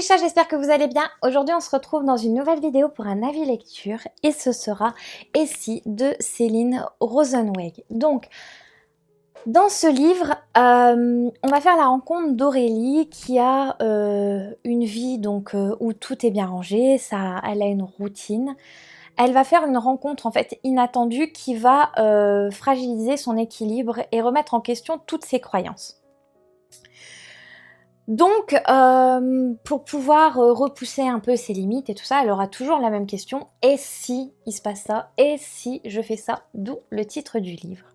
petits chats, j'espère que vous allez bien. Aujourd'hui, on se retrouve dans une nouvelle vidéo pour un avis lecture et ce sera Et si de Céline Rosenweg. Donc, dans ce livre, on va faire la rencontre d'Aurélie qui a une vie où tout est bien rangé, elle a une routine. Elle va faire une rencontre en fait inattendue qui va fragiliser son équilibre et remettre en question toutes ses croyances. Donc, pour pouvoir repousser un peu ses limites et tout ça, elle aura toujours la même question. Et si il se passe ça? Et si je fais ça? D'où le titre du livre.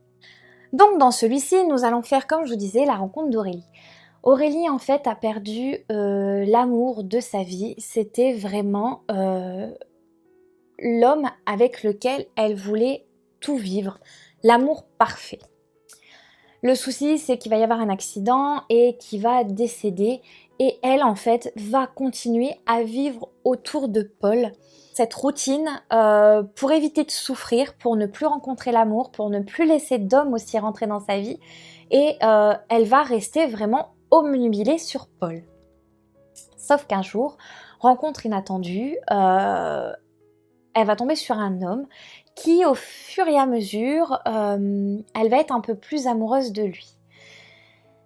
Donc, dans celui-ci, nous allons faire, comme je vous disais, la rencontre d'Aurélie. Aurélie, en fait, a perdu l'amour de sa vie. C'était vraiment l'homme avec lequel elle voulait tout vivre. L'amour parfait. Le souci, c'est qu'il va y avoir un accident et qu'il va décéder. Et elle, en fait, va continuer à vivre autour de Paul. Cette routine, pour éviter de souffrir, pour ne plus rencontrer l'amour, pour ne plus laisser d'hommes aussi rentrer dans sa vie. Et elle va rester vraiment obnubilée sur Paul. Sauf qu'un jour, rencontre inattendue, elle va tomber sur un homme qui, au fur et à mesure, elle va être un peu plus amoureuse de lui.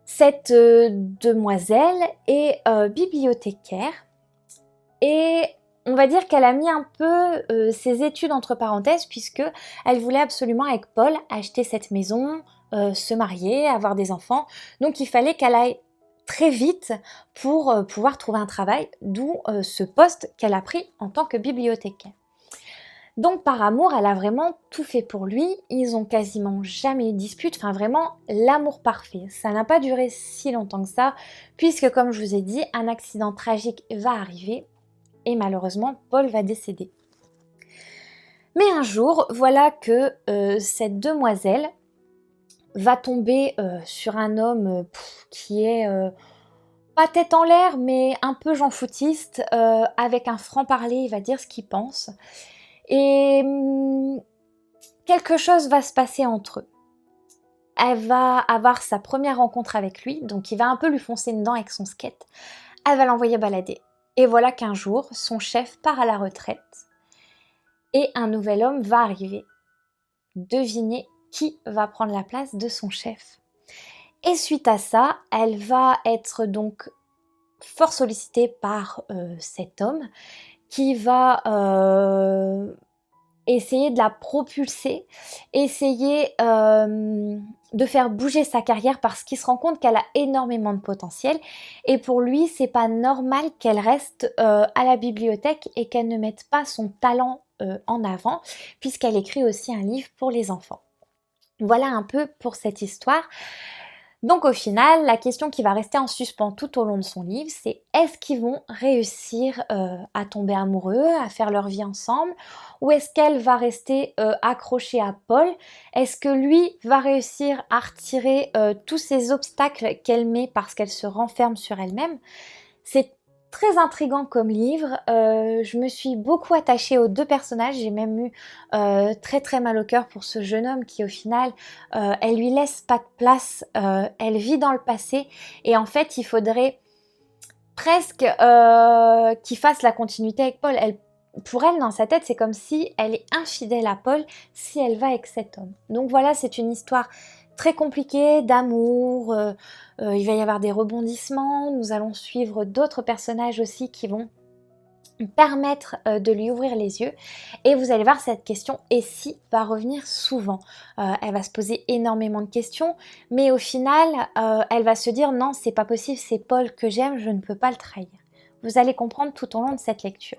Cette demoiselle est bibliothécaire et on va dire qu'elle a mis un peu ses études entre parenthèses puisque elle voulait absolument avec Paul acheter cette maison, se marier, avoir des enfants. Donc il fallait qu'elle aille très vite pour pouvoir trouver un travail, d'où ce poste qu'elle a pris en tant que bibliothécaire. Donc par amour, elle a vraiment tout fait pour lui, ils ont quasiment jamais eu de dispute, enfin vraiment l'amour parfait. Ça n'a pas duré si longtemps que ça, puisque comme je vous ai dit, un accident tragique va arriver et malheureusement Paul va décéder. Mais un jour, voilà que cette demoiselle va tomber sur un homme qui est pas tête en l'air, mais un peu jean-foutiste, avec un franc-parler, il va dire ce qu'il pense. Et quelque chose va se passer entre eux. Elle va avoir sa première rencontre avec lui, donc il va un peu lui foncer dedans avec son skate. Elle va l'envoyer balader. Et voilà qu'un jour, son chef part à la retraite et un nouvel homme va arriver. Devinez qui va prendre la place de son chef. Et suite à ça, elle va être donc fort sollicitée par cet homme qui va essayer de la propulser, essayer de faire bouger sa carrière parce qu'il se rend compte qu'elle a énormément de potentiel et pour lui c'est pas normal qu'elle reste à la bibliothèque et qu'elle ne mette pas son talent en avant puisqu'elle écrit aussi un livre pour les enfants. Voilà un peu pour cette histoire. Donc au final, la question qui va rester en suspens tout au long de son livre, c'est est-ce qu'ils vont réussir à tomber amoureux, à faire leur vie ensemble, ou est-ce qu'elle va rester accrochée à Paul? Est-ce que lui va réussir à retirer tous ces obstacles qu'elle met parce qu'elle se renferme sur elle-même? C'est très intriguant comme livre, je me suis beaucoup attachée aux deux personnages, j'ai même eu très très mal au cœur pour ce jeune homme qui au final, elle lui laisse pas de place, elle vit dans le passé et en fait il faudrait presque qu'il fasse la continuité avec Paul. Pour elle, dans sa tête, c'est comme si elle est infidèle à Paul si elle va avec cet homme. Donc voilà, c'est une histoire très compliquée d'amour, il va y avoir des rebondissements, nous allons suivre d'autres personnages aussi qui vont permettre de lui ouvrir les yeux et vous allez voir cette question et si va revenir souvent. Elle va se poser énormément de questions mais au final elle va se dire non c'est pas possible, c'est Paul que j'aime, je ne peux pas le trahir. Vous allez comprendre tout au long de cette lecture.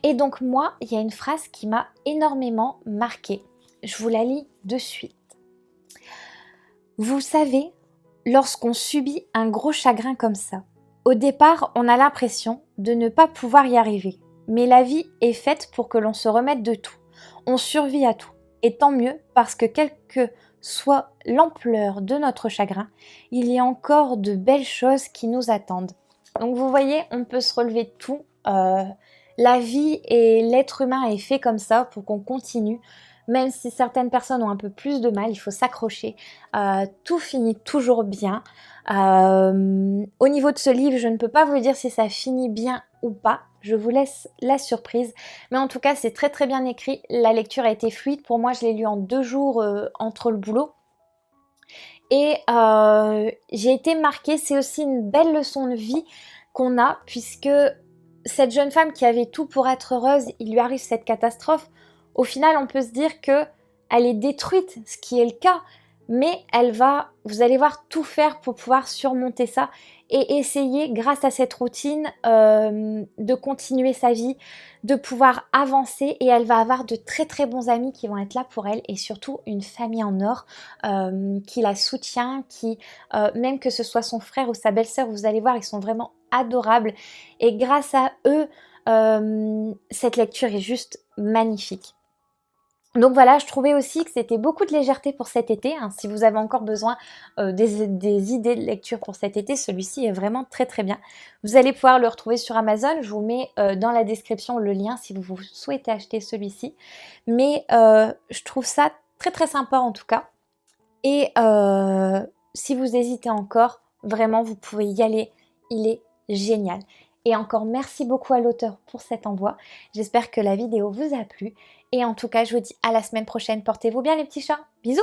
Et donc moi il y a une phrase qui m'a énormément marquée, je vous la lis de suite. Vous savez, lorsqu'on subit un gros chagrin comme ça, au départ, on a l'impression de ne pas pouvoir y arriver. Mais la vie est faite pour que l'on se remette de tout. On survit à tout. Et tant mieux parce que quelle que soit l'ampleur de notre chagrin, il y a encore de belles choses qui nous attendent. Donc vous voyez, on peut se relever de tout. La vie et l'être humain est fait comme ça pour qu'on continue même si certaines personnes ont un peu plus de mal, il faut s'accrocher. Tout finit toujours bien. Au niveau de ce livre, je ne peux pas vous dire si ça finit bien ou pas. Je vous laisse la surprise. Mais en tout cas, c'est très très bien écrit. La lecture a été fluide. Pour moi, je l'ai lu en 2 jours entre le boulot. Et j'ai été marquée. C'est aussi une belle leçon de vie qu'on a, puisque cette jeune femme qui avait tout pour être heureuse, il lui arrive cette catastrophe. Au final, on peut se dire que elle est détruite, ce qui est le cas, mais elle va, vous allez voir, tout faire pour pouvoir surmonter ça et essayer, grâce à cette routine, de continuer sa vie, de pouvoir avancer, et elle va avoir de très très bons amis qui vont être là pour elle, et surtout une famille en or qui la soutient, qui, même que ce soit son frère ou sa belle-sœur, vous allez voir, ils sont vraiment adorables, et grâce à eux, cette lecture est juste magnifique. Donc voilà, je trouvais aussi que c'était beaucoup de légèreté pour cet été, hein. Si vous avez encore besoin des idées de lecture pour cet été, celui-ci est vraiment très très bien. Vous allez pouvoir le retrouver sur Amazon, je vous mets dans la description le lien si vous souhaitez acheter celui-ci. Mais je trouve ça très très sympa en tout cas. Et si vous hésitez encore, vraiment vous pouvez y aller, il est génial. Et encore merci beaucoup à l'auteur pour cet envoi. J'espère que la vidéo vous a plu. Et en tout cas, je vous dis à la semaine prochaine. Portez-vous bien les petits chats. Bisous!